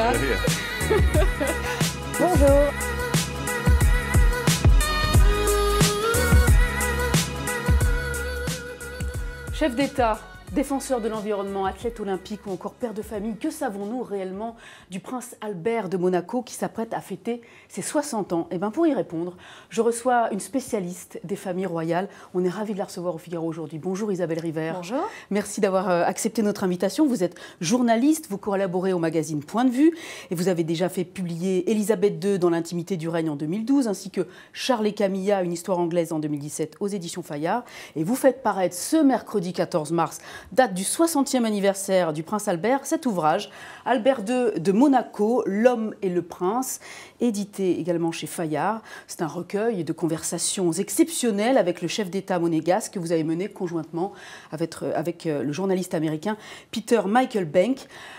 Monica. Bonjour. Chef d'État, défenseur de l'environnement, athlète olympique ou encore père de famille, que savons-nous réellement du prince Albert de Monaco qui s'apprête à fêter ses 60 ans? Eh bien, pour y répondre, je reçois une spécialiste des familles royales. On est ravis de la recevoir au Figaro aujourd'hui. Bonjour Isabelle River. Bonjour. Merci d'avoir accepté notre invitation. Vous êtes journaliste, vous collaborez au magazine Point de Vue et vous avez déjà fait publier Élisabeth II dans l'intimité du règne en 2012 ainsi que Charles et Camilla, une histoire anglaise en 2017 aux éditions Fayard. Et vous faites paraître ce mercredi 14 mars, date du 60e anniversaire du prince Albert, cet ouvrage, Albert II de Monaco, L'homme et le prince, édité également chez Fayard. C'est un recueil de conversations exceptionnelles avec le chef d'État monégasque que vous avez mené conjointement avec le journaliste américain Peter Michael Bank.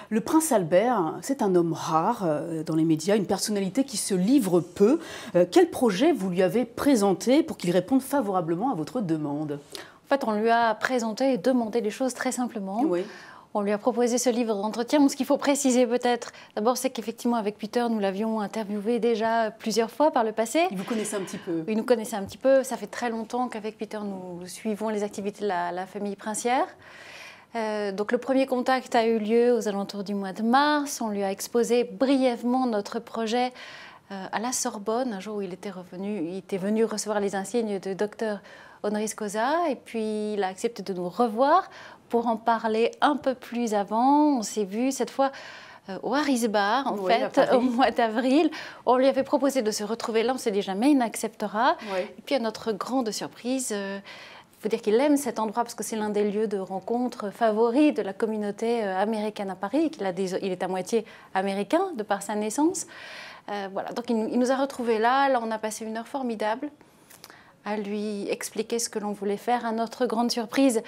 Le prince Albert, c'est un homme rare dans les médias, une personnalité qui se livre peu. Quel projet vous lui avez présenté pour qu'il réponde favorablement à votre demande ? En fait, on lui a présenté et demandé les choses très simplement. Oui. On lui a proposé ce livre d'entretien. Ce qu'il faut préciser peut-être, d'abord, c'est qu'effectivement, avec Peter, nous l'avions interviewé déjà plusieurs fois par le passé. Il vous connaissait un petit peu. Il nous connaissait un petit peu. Ça fait très longtemps qu'avec Peter, nous suivons les activités de la famille princière. Donc le premier contact a eu lieu aux alentours du mois de mars. On lui a exposé brièvement notre projet à la Sorbonne, un jour où il était venu recevoir les insignes de docteur honoris causa, et puis il a accepté de nous revoir pour en parler un peu plus avant. On s'est vu cette fois au Harrisbar, au mois d'avril. On lui avait proposé de se retrouver là, on s'est dit jamais il n'acceptera. Oui. Et puis à notre grande surprise, il faut dire qu'il aime cet endroit parce que c'est l'un des lieux de rencontre favoris de la communauté américaine à Paris. Il est à moitié américain de par sa naissance. Voilà, donc il nous a retrouvés là. Là, on a passé une heure formidable à lui expliquer ce que l'on voulait faire. À notre grande surprise,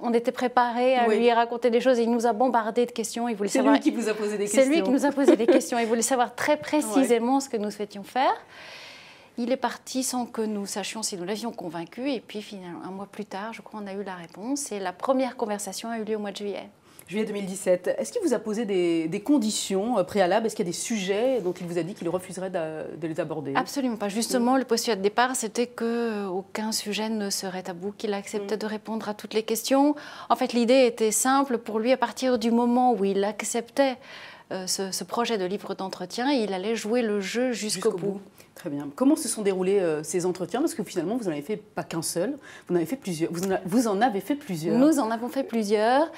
on était préparés à lui raconter des choses et il nous a bombardé de questions. C'est lui qui vous a posé des questions. C'est lui qui nous a posé des questions. Il voulait savoir très précisément ce que nous souhaitions faire. Il est parti sans que nous sachions si nous l'avions convaincu. Et puis, finalement, un mois plus tard, je crois, on a eu la réponse. Et la première conversation a eu lieu au mois de juillet. Juillet 2017. Est-ce qu'il vous a posé des conditions préalables? Est-ce qu'il y a des sujets dont il vous a dit qu'il refuserait de les aborder? Absolument pas. Justement, le postulat de départ, c'était qu'aucun sujet ne serait tabou, qu'il acceptait de répondre à toutes les questions. En fait, l'idée était simple pour lui. À partir du moment où il acceptait ce projet de livre d'entretien, il allait jouer le jeu jusqu'au bout. Très bien. Comment se sont déroulés ces entretiens? Parce que finalement, vous n'en avez fait pas qu'un seul, vous en avez fait plusieurs. Vous en avez fait plusieurs. Nous en avons fait plusieurs.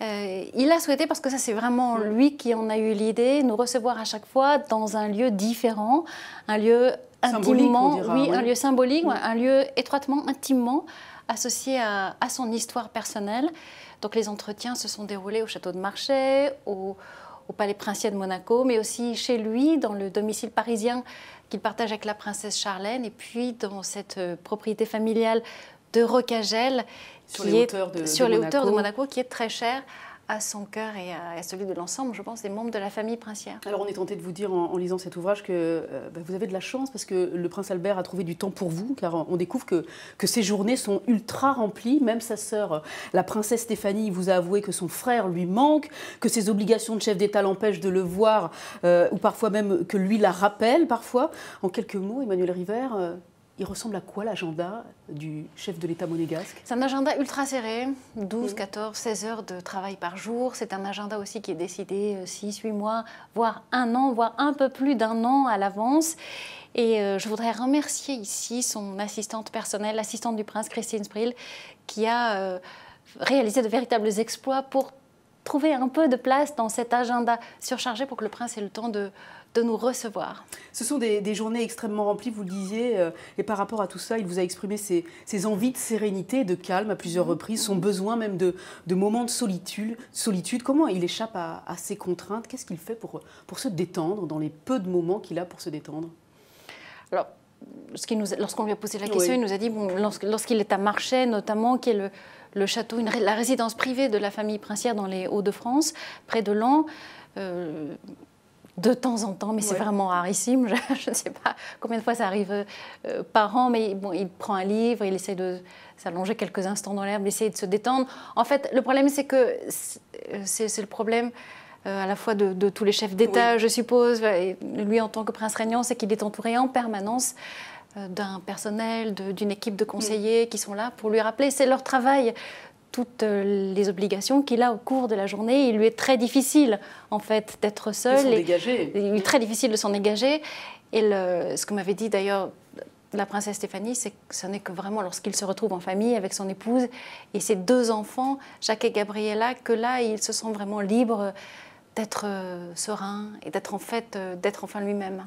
Il a souhaité, parce que ça c'est vraiment lui qui en a eu l'idée, nous recevoir à chaque fois dans un lieu différent, un lieu intimement, un lieu symbolique, un lieu étroitement, intimement associé à son histoire personnelle. Donc les entretiens se sont déroulés au château de Marchais, au palais princier de Monaco, mais aussi chez lui, dans le domicile parisien qu'il partage avec la princesse Charlène, et puis dans cette propriété familiale de Rocagel, sur les hauteurs de Monaco, qui est très chère à son cœur et à celui de l'ensemble, je pense, des membres de la famille princière. Alors on est tenté de vous dire en lisant cet ouvrage que vous avez de la chance parce que le prince Albert a trouvé du temps pour vous, car on découvre que ses journées sont ultra remplies. Même sa sœur, la princesse Stéphanie, vous a avoué que son frère lui manque, que ses obligations de chef d'État l'empêchent de le voir, ou parfois même que lui la rappelle parfois. En quelques mots, Emmanuel River, il ressemble à quoi l'agenda du chef de l'État monégasque? C'est un agenda ultra serré, 12, 14, 16 heures de travail par jour. C'est un agenda aussi qui est décidé 6, 8 mois, voire un an, voire un peu plus d'un an à l'avance. Et je voudrais remercier ici son assistante personnelle, l'assistante du prince, Christine Spril, qui a réalisé de véritables exploits pour trouver un peu de place dans cet agenda surchargé pour que le prince ait le temps de nous recevoir. Ce sont des journées extrêmement remplies, vous le disiez, et par rapport à tout ça, il vous a exprimé ses envies de sérénité, de calme à plusieurs reprises, son besoin même de moments de solitude. Comment il échappe à ces contraintes? Qu'est-ce qu'il fait pour se détendre dans les peu de moments qu'il a pour se détendre? Alors, lorsqu'on lui a posé la question, il nous a dit, lorsqu'il est à Marchais notamment, qui est le château, la résidence privée de la famille princière dans les Hauts-de-France, près de Laon, de temps en temps, mais c'est vraiment rarissime. Je ne sais pas combien de fois ça arrive par an, mais bon, il prend un livre, il essaie de s'allonger quelques instants dans l'herbe, essayer de se détendre. En fait, le problème, c'est que c'est le problème à la fois de tous les chefs d'État, je suppose. Et lui, en tant que prince régnant, c'est qu'il est entouré en permanence d'un personnel, d'une équipe de conseillers qui sont là pour lui rappeler. C'est leur travail. Toutes les obligations qu'il a au cours de la journée. Il lui est très difficile, en fait, d'être seul. De s'en dégager. Il est très difficile de s'en dégager. Et ce que m'avait dit d'ailleurs la princesse Stéphanie, c'est que ce n'est que vraiment lorsqu'il se retrouve en famille avec son épouse et ses 2 enfants, Jacques et Gabriella, que là, il se sent vraiment libre d'être serein et d'être enfin lui-même.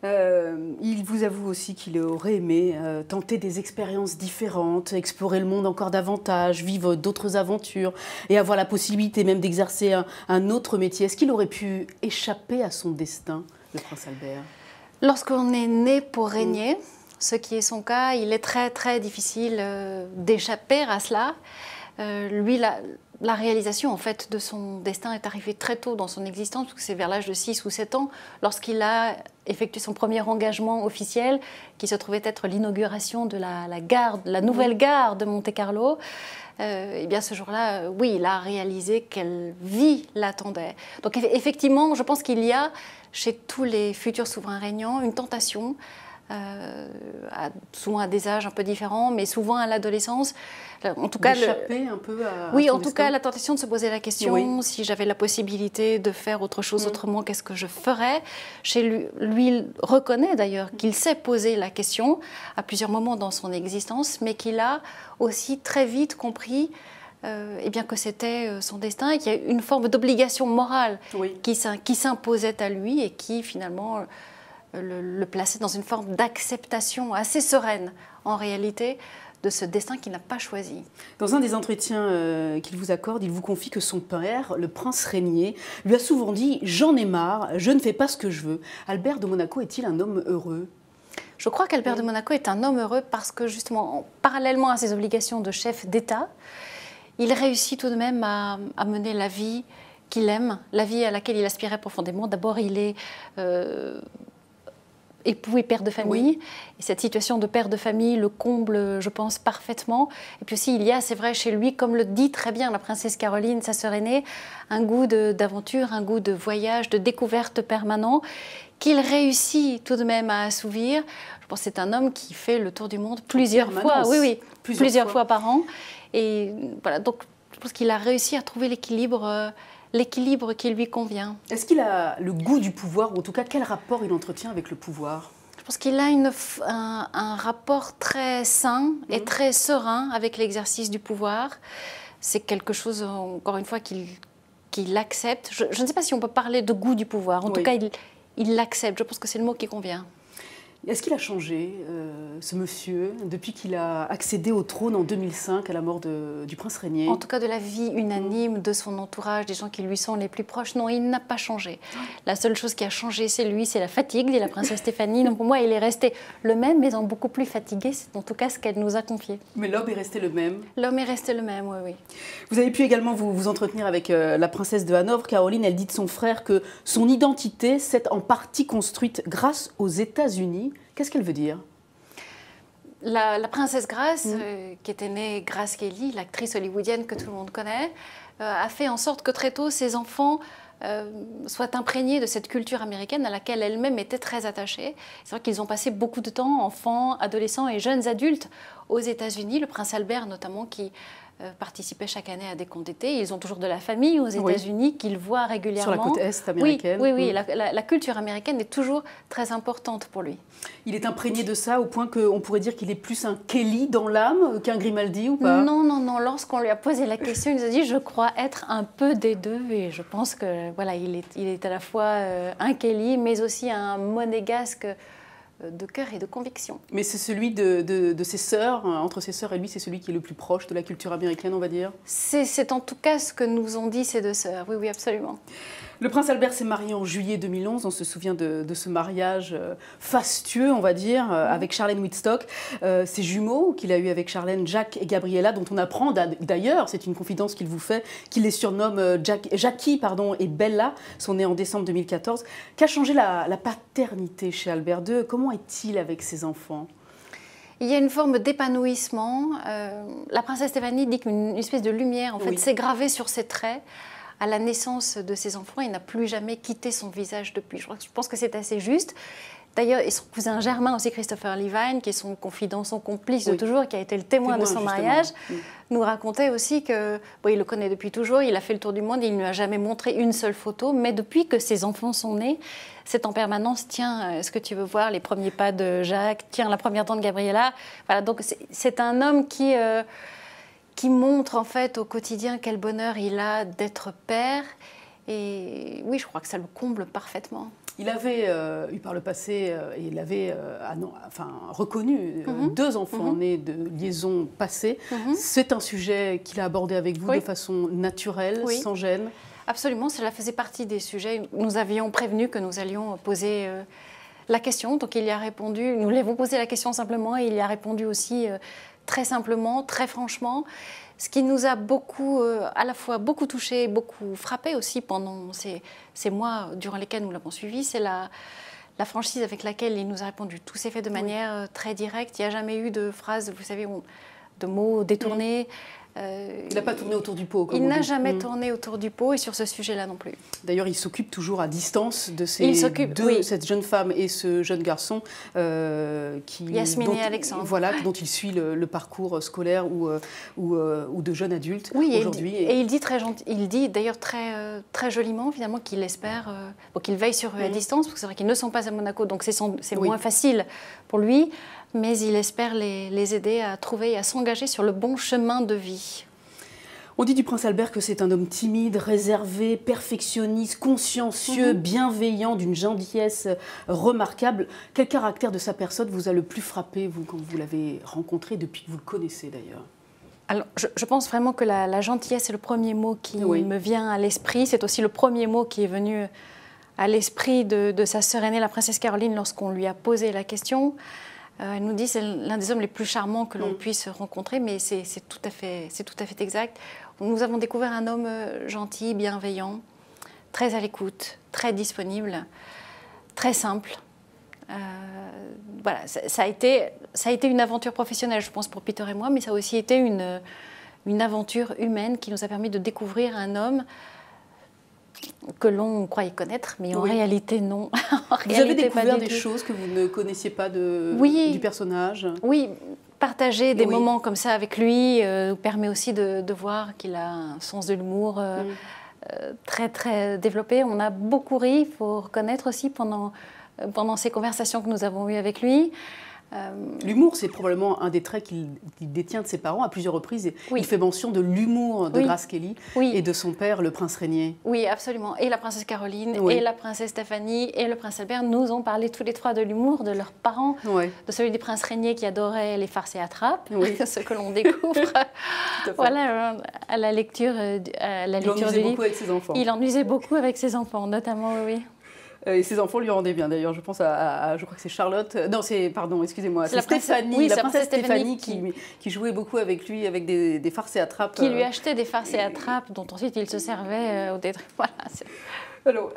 Il vous avoue aussi qu'il aurait aimé tenter des expériences différentes, explorer le monde encore davantage, vivre d'autres aventures et avoir la possibilité même d'exercer un autre métier. Est-ce qu'il aurait pu échapper à son destin, le prince Albert? Lorsqu'on est né pour régner, ce qui est son cas, il est très très difficile d'échapper à cela. Lui, la réalisation en fait de son destin est arrivée très tôt dans son existence, parce que c'est vers l'âge de 6 ou 7 ans, lorsqu'il a effectué son premier engagement officiel, qui se trouvait être l'inauguration de la nouvelle gare de Monte-Carlo. Et bien ce jour-là, oui, il a réalisé quelle vie l'attendait. Donc effectivement, je pense qu'il y a chez tous les futurs souverains régnants une tentation, souvent à des âges un peu différents, mais souvent à l'adolescence. En tout cas, d'échapper un peu à oui, son en tout destin. cas, la tentation de se poser la question, si j'avais la possibilité de faire autre chose autrement, qu'est-ce que je ferais? Chez lui, il reconnaît d'ailleurs qu'il s'est posé la question à plusieurs moments dans son existence, mais qu'il a aussi très vite compris eh bien que c'était son destin et qu'il y a une forme d'obligation morale qui s'imposait à lui et qui finalement le plaçait dans une forme d'acceptation assez sereine en réalité de ce destin qu'il n'a pas choisi. Dans un des entretiens qu'il vous accorde, il vous confie que son père, le prince régnier, lui a souvent dit « J'en ai marre, je ne fais pas ce que je veux ». Albert de Monaco est-il un homme heureux ? Je crois qu'Albert de Monaco est un homme heureux parce que justement, parallèlement à ses obligations de chef d'État, il réussit tout de même à mener la vie qu'il aime, la vie à laquelle il aspirait profondément. D'abord, il est époux et père de famille. Et cette situation de père de famille le comble, je pense, parfaitement. Et puis aussi, il y a, c'est vrai, chez lui, comme le dit très bien la princesse Caroline, sa sœur aînée, un goût d'aventure, un goût de voyage, de découverte permanent, qu'il réussit tout de même à assouvir. Je pense que c'est un homme qui fait le tour du monde plusieurs fois. Oui, plusieurs fois par an. Et voilà, donc je pense qu'il a réussi à trouver l'équilibre qui lui convient. Est-ce qu'il a le goût du pouvoir, ou en tout cas, quel rapport il entretient avec le pouvoir? Je pense qu'il a un rapport très sain et très serein avec l'exercice du pouvoir. C'est quelque chose, encore une fois, qu'il accepte. Je ne sais pas si on peut parler de goût du pouvoir. En tout cas, il l'accepte. Je pense que c'est le mot qui convient. Est-ce qu'il a changé, ce monsieur, depuis qu'il a accédé au trône en 2005 à la mort du prince régnier? En tout cas, de la vie unanime de son entourage, des gens qui lui sont les plus proches, non, il n'a pas changé. La seule chose qui a changé, c'est lui, c'est la fatigue, dit la princesse Stéphanie. Donc pour moi, il est resté le même, mais en beaucoup plus fatigué. C'est en tout cas ce qu'elle nous a confié. Mais l'homme est resté le même? L'homme est resté le même, oui. Vous avez pu également vous entretenir avec la princesse de Hanovre. Caroline, elle dit de son frère que son identité s'est en partie construite grâce aux États-Unis. Qu'est-ce qu'elle veut dire? La princesse Grace, qui était née Grace Kelly, l'actrice hollywoodienne que tout le monde connaît, a fait en sorte que très tôt, ses enfants soient imprégnés de cette culture américaine à laquelle elle-même était très attachée. C'est vrai qu'ils ont passé beaucoup de temps, enfants, adolescents et jeunes adultes, aux États-Unis. Le prince Albert, notamment, qui participait chaque année à des contes d'été. Ils ont toujours de la famille aux États-Unis qu'ils voient régulièrement. Sur la côte est américaine. Oui. La culture américaine est toujours très importante pour lui. Il est imprégné de ça au point qu'on pourrait dire qu'il est plus un Kelly dans l'âme qu'un Grimaldi ou pas? Non. Lorsqu'on lui a posé la question, il nous a dit « je crois être un peu des deux ». Et je pense que voilà, il est à la fois un Kelly, mais aussi un monégasque de cœur et de conviction. Mais c'est celui de ses sœurs, entre ses sœurs et lui, c'est celui qui est le plus proche de la culture américaine, on va dire? C'est en tout cas ce que nous ont dit ses 2 sœurs, oui, absolument. Le prince Albert s'est marié en juillet 2011, on se souvient de ce mariage fastueux, on va dire, avec Charlène Wittstock. Ses jumeaux qu'il a eu avec Charlène, Jacques et Gabriella, dont on apprend d'ailleurs, c'est une confidence qu'il vous fait, qu'il les surnomme Jackie et Bella, sont nés en décembre 2014. Qu'a changé la paternité chez Albert II? Comment est-il avec ses enfants? Il y a une forme d'épanouissement. La princesse Stéphanie dit qu'une espèce de lumière en fait, s'est gravée sur ses traits à la naissance de ses enfants. Il n'a plus jamais quitté son visage depuis. Je pense que c'est assez juste. D'ailleurs, et son cousin germain aussi, Christopher Levine, qui est son confident, son complice de toujours, qui a été le témoin de son mariage, nous racontait aussi que, il le connaît depuis toujours, il a fait le tour du monde, il ne lui a jamais montré une seule photo, mais depuis que ses enfants sont nés, c'est en permanence, tiens, est-ce que tu veux voir les premiers pas de Jacques, tiens, la première dent de Gabriella. Voilà, donc c'est un homme qui montre en fait au quotidien quel bonheur il a d'être père. Et oui, je crois que ça le comble parfaitement. Il avait eu par le passé, il avait reconnu 2 enfants nés de liaisons passées. C'est un sujet qu'il a abordé avec vous de façon naturelle, sans gêne. Absolument, cela faisait partie des sujets. Nous avions prévenu que nous allions poser la question, donc il y a répondu. Nous lui avons posé la question simplement et il y a répondu aussi très simplement, très franchement. Ce qui nous a beaucoup, à la fois beaucoup touché, beaucoup frappé aussi pendant ces mois durant lesquels nous l'avons suivi, c'est la franchise avec laquelle il nous a répondu. Tout s'est fait de manière très directe. Il n'y a jamais eu de phrases, vous savez, de mots détournés. Il n'a pas tourné autour du pot. Il n'a jamais tourné autour du pot et sur ce sujet-là non plus. D'ailleurs, il s'occupe toujours à distance de cette jeune femme et ce jeune garçon Yasmine et Alexandre. Voilà, dont il suit le parcours scolaire ou de jeune adulte aujourd'hui. Et il dit il dit d'ailleurs très joliment finalement qu'il espère, qu'il veille sur eux à distance, parce que c'est vrai qu'ils ne sont pas à Monaco, donc c'est moins facile pour lui. Mais il espère les aider à trouver et à s'engager sur le bon chemin de vie. On dit du prince Albert que c'est un homme timide, réservé, perfectionniste, consciencieux, bienveillant, d'une gentillesse remarquable. Quel caractère de sa personne vous a le plus frappé, vous, quand vous l'avez rencontré, depuis que vous le connaissez d'ailleurs? Alors, je pense vraiment que la gentillesse est le premier mot qui me vient à l'esprit. C'est aussi le premier mot qui est venu à l'esprit de sa sœur aînée, la princesse Caroline, lorsqu'on lui a posé la question. Elle nous dit que c'est l'un des hommes les plus charmants que l'on puisse rencontrer, mais c'est tout à fait exact. Nous avons découvert un homme gentil, bienveillant, très à l'écoute, très disponible, très simple. Voilà, ça a été une aventure professionnelle, je pense, pour Peter et moi, mais ça a aussi été une aventure humaine qui nous a permis de découvrir un homme que l'on croyait connaître, mais en réalité non. Vous avez découvert des choses que vous ne connaissiez pas du personnage? Oui, partager des moments comme ça avec lui permet aussi de voir qu'il a un sens de l'humour très très développé. On a beaucoup ri, il faut reconnaître aussi pendant ces conversations que nous avons eues avec lui. L'humour, c'est probablement un des traits qu'il détient de ses parents à plusieurs reprises. Et il fait mention de l'humour de Grace Kelly et de son père, le prince Rainier. Oui, absolument. Et la princesse Caroline, et la princesse Stéphanie, et le prince Albert nous ont parlé tous les trois de l'humour de leurs parents, de celui du prince Rainier qui adorait les farces et attrapes, ce que l'on découvre voilà, à la lecture du livre. Beaucoup avec ses enfants. Il en usait beaucoup avec ses enfants, notamment, oui. Et ses enfants lui rendaient bien d'ailleurs. Je pense je crois que c'est Charlotte. Non, excusez-moi. C'est Stéphanie, la princesse Stéphanie qui jouait beaucoup avec lui, avec des farces et attrapes. Qui lui achetait des farces et attrapes, dont ensuite il se servait au détriment. Voilà. Alors,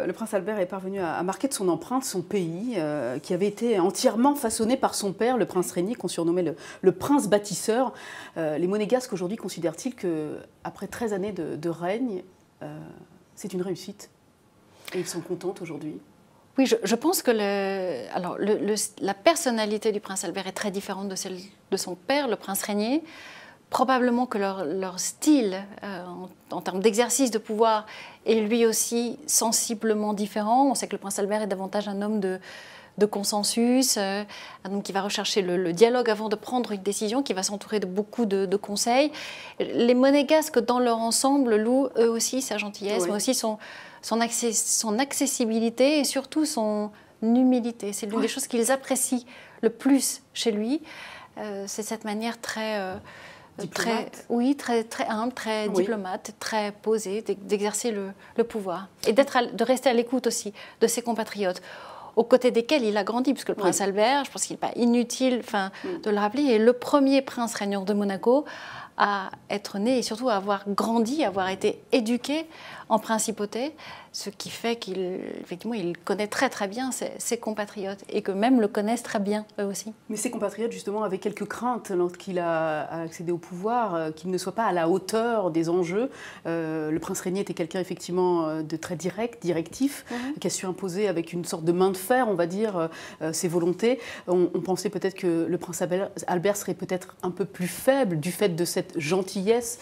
le prince Albert est parvenu à marquer de son empreinte son pays, qui avait été entièrement façonné par son père, le prince Rainier, qu'on surnommait le prince bâtisseur. Les Monégasques aujourd'hui considèrent-ils qu'après 13 années de règne, c'est une réussite? Et ils sont contents aujourd'hui? Oui, je pense que la personnalité du prince Albert est très différente de celle de son père, le prince Rainier. Probablement que leur style, en termes d'exercice de pouvoir, est lui aussi sensiblement différent. On sait que le prince Albert est davantage un homme de consensus, un homme qui va rechercher le dialogue avant de prendre une décision, qui va s'entourer de beaucoup de conseils. Les Monégasques, dans leur ensemble, louent eux aussi sa gentillesse, mais aussi son accessibilité et surtout son humilité. C'est l'une des choses qu'ils apprécient le plus chez lui. C'est cette manière très humble, très diplomate, très posée, d'exercer le pouvoir. Et de rester à l'écoute aussi de ses compatriotes, aux côtés desquels il a grandi, puisque le prince Albert, je pense qu'il n'est pas inutile de le rappeler, est le premier prince régnant de Monaco à être né et surtout à avoir grandi, à avoir été éduqué en principauté, ce qui fait qu'effectivement, il connaît très très bien ses compatriotes et que même le connaissent très bien eux aussi. Mais ses compatriotes, justement, avaient quelques craintes lorsqu'il a accédé au pouvoir, qu'il ne soit pas à la hauteur des enjeux. Le prince Régnier était quelqu'un, effectivement, de très direct, directif, qui a su imposer avec une sorte de main de fer, on va dire, ses volontés. On pensait peut-être que le prince Albert serait peut-être un peu plus faible du fait de cette gentillesse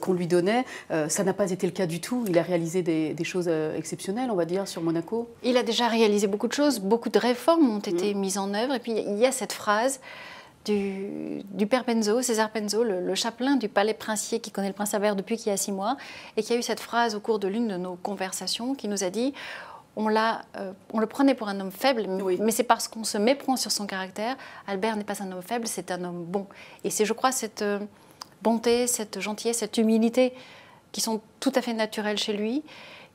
qu'on lui donnait. Ça n'a pas été le cas du tout. Il a réalisé des choses exceptionnelles, on va dire, sur Monaco. Il a déjà réalisé beaucoup de choses, beaucoup de réformes ont été mises en œuvre. Et puis il y a cette phrase du père Penzo, César Penzo, le chapelain du palais princier qui connaît le prince Albert depuis qu'il y a 6 mois, et qui a eu cette phrase au cours de l'une de nos conversations qui nous a dit on le prenait pour un homme faible, mais c'est parce qu'on se méprend sur son caractère. Albert n'est pas un homme faible, c'est un homme bon. Et c'est, je crois, cette bonté, cette gentillesse, cette humilité qui sont tout à fait naturelles chez lui,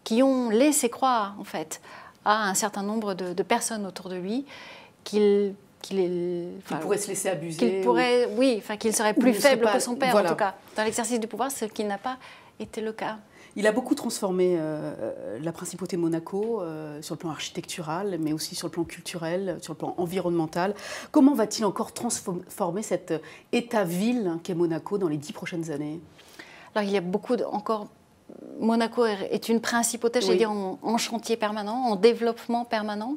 qui ont laissé croire, en fait, à un certain nombre de personnes autour de lui qu'il pourrait se laisser abuser. Qu'il serait plus faible que son père, voilà. en tout cas, dans l'exercice du pouvoir, ce qui n'a pas été le cas. Il a beaucoup transformé la principauté de Monaco sur le plan architectural, mais aussi sur le plan culturel, sur le plan environnemental. Comment va-t-il encore transformer cet état-ville qu'est Monaco dans les 10 prochaines années? Alors, il y a beaucoup encore... Monaco est une principauté, je vais dire, en chantier permanent, en développement permanent.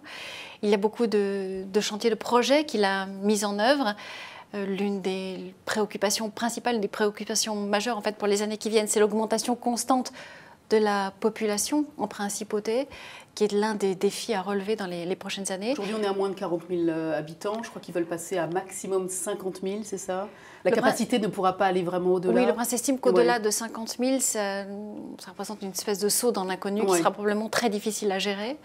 Il y a beaucoup de chantiers, de projets qu'il a mis en œuvre. L'une des préoccupations principales, des préoccupations majeures en fait, pour les années qui viennent, c'est l'augmentation constante de la population en principauté, qui est l'un des défis à relever dans les prochaines années. Aujourd'hui, on est à moins de 40 000 habitants. Je crois qu'ils veulent passer à maximum 50 000, c'est ça? La capacité ne pourra pas aller vraiment au-delà? Oui, le prince estime qu'au-delà de 50 000, ça représente une espèce de saut dans l'inconnu qui sera probablement très difficile à gérer.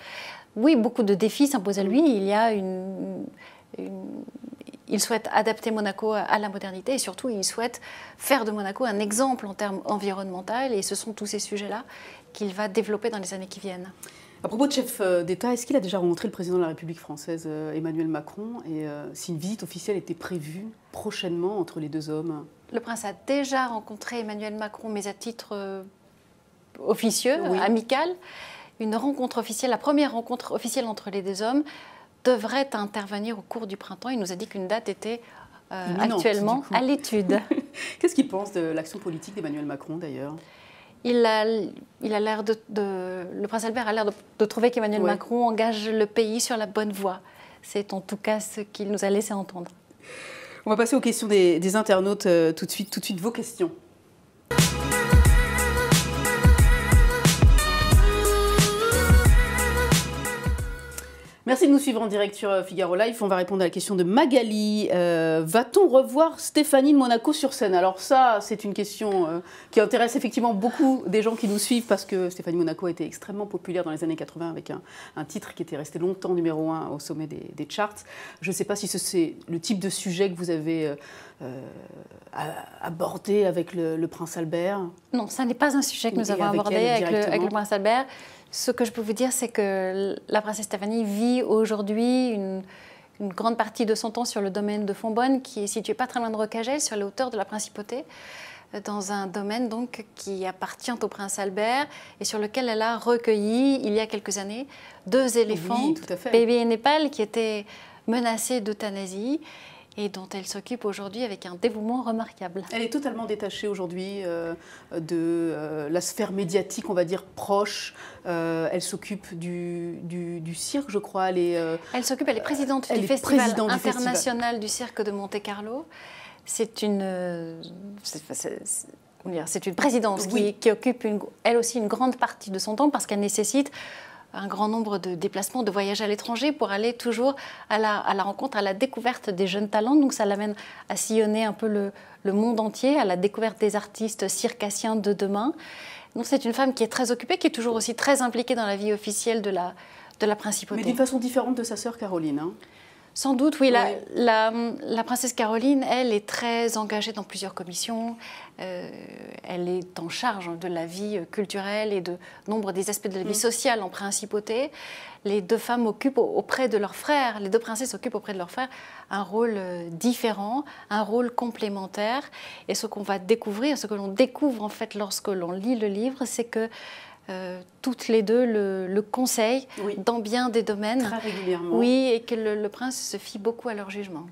Oui, beaucoup de défis s'imposent à lui. Il y a il souhaite adapter Monaco à la modernité et surtout, il souhaite faire de Monaco un exemple en termes environnementaux. Et ce sont tous ces sujets-là qu'il va développer dans les années qui viennent. À propos de chef d'État, est-ce qu'il a déjà rencontré le président de la République française, Emmanuel Macron, et si une visite officielle était prévue prochainement entre les deux hommes? Le prince a déjà rencontré Emmanuel Macron, mais à titre officieux, amical. Une rencontre officielle, la première rencontre officielle entre les deux hommes, devrait intervenir au cours du printemps. Il nous a dit qu'une date était actuellement à l'étude. Qu'est-ce qu'il pense de l'action politique d'Emmanuel Macron, d'ailleurs? Le prince Albert a l'air de trouver qu'Emmanuel Macron engage le pays sur la bonne voie. C'est en tout cas ce qu'il nous a laissé entendre. On va passer aux questions des internautes tout de suite vos questions. Merci de nous suivre en direct sur Figaro Live. On va répondre à la question de Magali. Va-t-on revoir Stéphanie de Monaco sur scène? Alors ça, c'est une question qui intéresse effectivement beaucoup des gens qui nous suivent parce que Stéphanie Monaco a été extrêmement populaire dans les années 80 avec un titre qui était resté longtemps numéro 1 au sommet des charts. Je ne sais pas si c'est le type de sujet que vous avez abordé avec le prince Albert. Non, ça n'est pas un sujet que nous avons abordé avec le prince Albert. Ce que je peux vous dire, c'est que la princesse Stéphanie vit aujourd'hui une grande partie de son temps sur le domaine de Fontbonne, qui est situé pas très loin de Rocagel, sur les hauteurs de la principauté, dans un domaine donc qui appartient au prince Albert et sur lequel elle a recueilli, il y a quelques années, 2 éléphants, bébé et Népal, qui étaient menacés d'euthanasie, et dont elle s'occupe aujourd'hui avec un dévouement remarquable. Elle est totalement détachée aujourd'hui de la sphère médiatique, on va dire, proche. Elle s'occupe du cirque, je crois. Elle est présidente du Festival international du cirque de Monte-Carlo. C'est une présidence qui occupe elle aussi une grande partie de son temps parce qu'elle nécessite un grand nombre de déplacements, de voyages à l'étranger pour aller toujours à la rencontre, à la découverte des jeunes talents. Donc ça l'amène à sillonner un peu le monde entier, à la découverte des artistes circassiens de demain. Donc c'est une femme qui est très occupée, qui est toujours aussi très impliquée dans la vie officielle de la principauté. Mais d'une façon différente de sa sœur Caroline, hein. Sans doute, oui. La princesse Caroline, elle, est très engagée dans plusieurs commissions. Elle est en charge de la vie culturelle et de nombre des aspects de la vie sociale en principauté. Les 2 femmes occupent auprès de leurs frères, les 2 princesses occupent auprès de leurs frères un rôle différent, un rôle complémentaire. Et ce qu'on va découvrir, ce que l'on découvre en fait lorsque l'on lit le livre, c'est que toutes les deux le conseillent dans bien des domaines. Très régulièrement. Oui, et que le prince se fie beaucoup à leur jugement.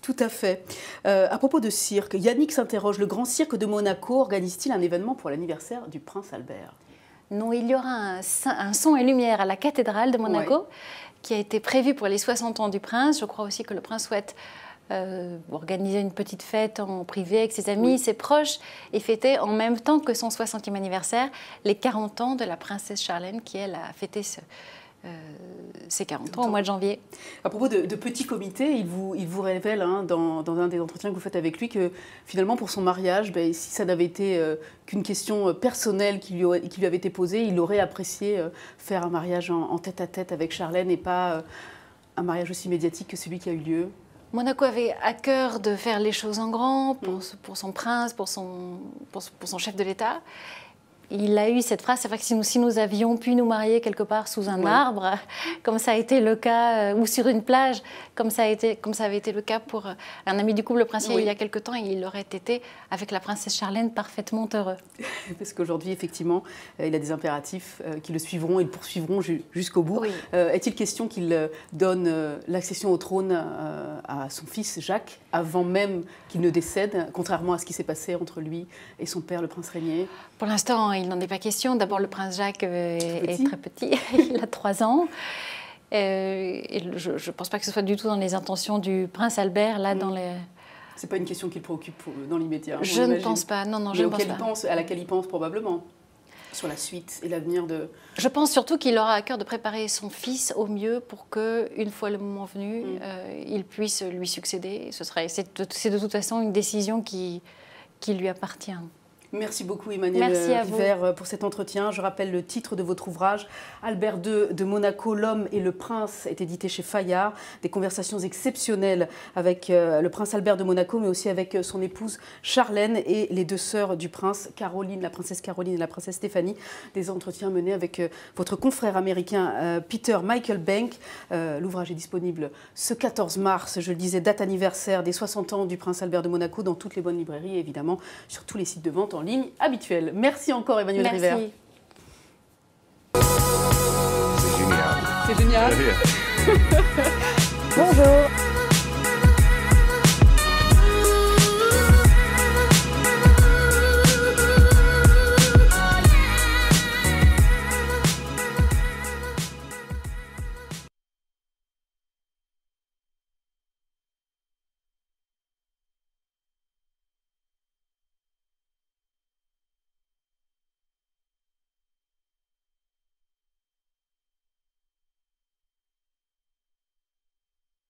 Tout à fait. À propos de cirque, Yannick s'interroge, le Grand Cirque de Monaco organise-t-il un événement pour l'anniversaire du prince Albert? Non, il y aura un son et lumière à la cathédrale de Monaco qui a été prévu pour les 60 ans du prince. Je crois aussi que le prince souhaite organiser une petite fête en privé avec ses amis, ses proches, et fêter en même temps que son 60e anniversaire les 40 ans de la princesse Charlène qui, elle, a fêté ses 40 ans au mois de janvier. À propos de petits comités, il vous révèle dans un des entretiens que vous faites avec lui que finalement pour son mariage, si ça n'avait été qu'une question personnelle qui lui avait été posée, il aurait apprécié faire un mariage en tête-à-tête avec Charlène et pas un mariage aussi médiatique que celui qui a eu lieu. Monaco avait à cœur de faire les choses en grand pour son prince, pour son chef de l'État. Il a eu cette phrase, c'est vrai que si nous avions pu nous marier quelque part sous un arbre, comme ça a été le cas, ou sur une plage, comme ça avait été le cas pour un ami du couple princier il y a quelque temps, il aurait été, avec la princesse Charlène, parfaitement heureux. Parce qu'aujourd'hui, effectivement, il a des impératifs qui le suivront et le poursuivront jusqu'au bout. Oui. Est-il question qu'il donne l'accession au trône à son fils Jacques, avant même qu'il ne décède, contrairement à ce qui s'est passé entre lui et son père, le prince Régnier? Pour l'instant, il n'en est pas question. D'abord, le prince Jacques est très petit, il a 3 ans. Et je ne pense pas que ce soit du tout dans les intentions du prince Albert, là, dans les... C'est pas une question qui le préoccupe dans l'immédiat. Je ne pense pas, non, je ne pense pas. À laquelle il pense probablement, sur la suite et l'avenir de... Je pense surtout qu'il aura à cœur de préparer son fils au mieux pour que, une fois le moment venu, il puisse lui succéder. C'est de toute façon une décision qui lui appartient. Merci beaucoup Emmanuelle River pour cet entretien. Je rappelle le titre de votre ouvrage, Albert II de Monaco, l'homme et le prince, est édité chez Fayard. Des conversations exceptionnelles avec le prince Albert de Monaco, mais aussi avec son épouse Charlène et les 2 sœurs du prince, Caroline, la princesse Caroline et la princesse Stéphanie. Des entretiens menés avec votre confrère américain Peter Michael Bank. L'ouvrage est disponible ce 14 mars, je le disais, date anniversaire des 60 ans du prince Albert de Monaco, dans toutes les bonnes librairies et évidemment sur tous les sites de vente en ligne habituelle. Merci encore Emmanuelle River. C'est génial. C'est génial. Bonjour.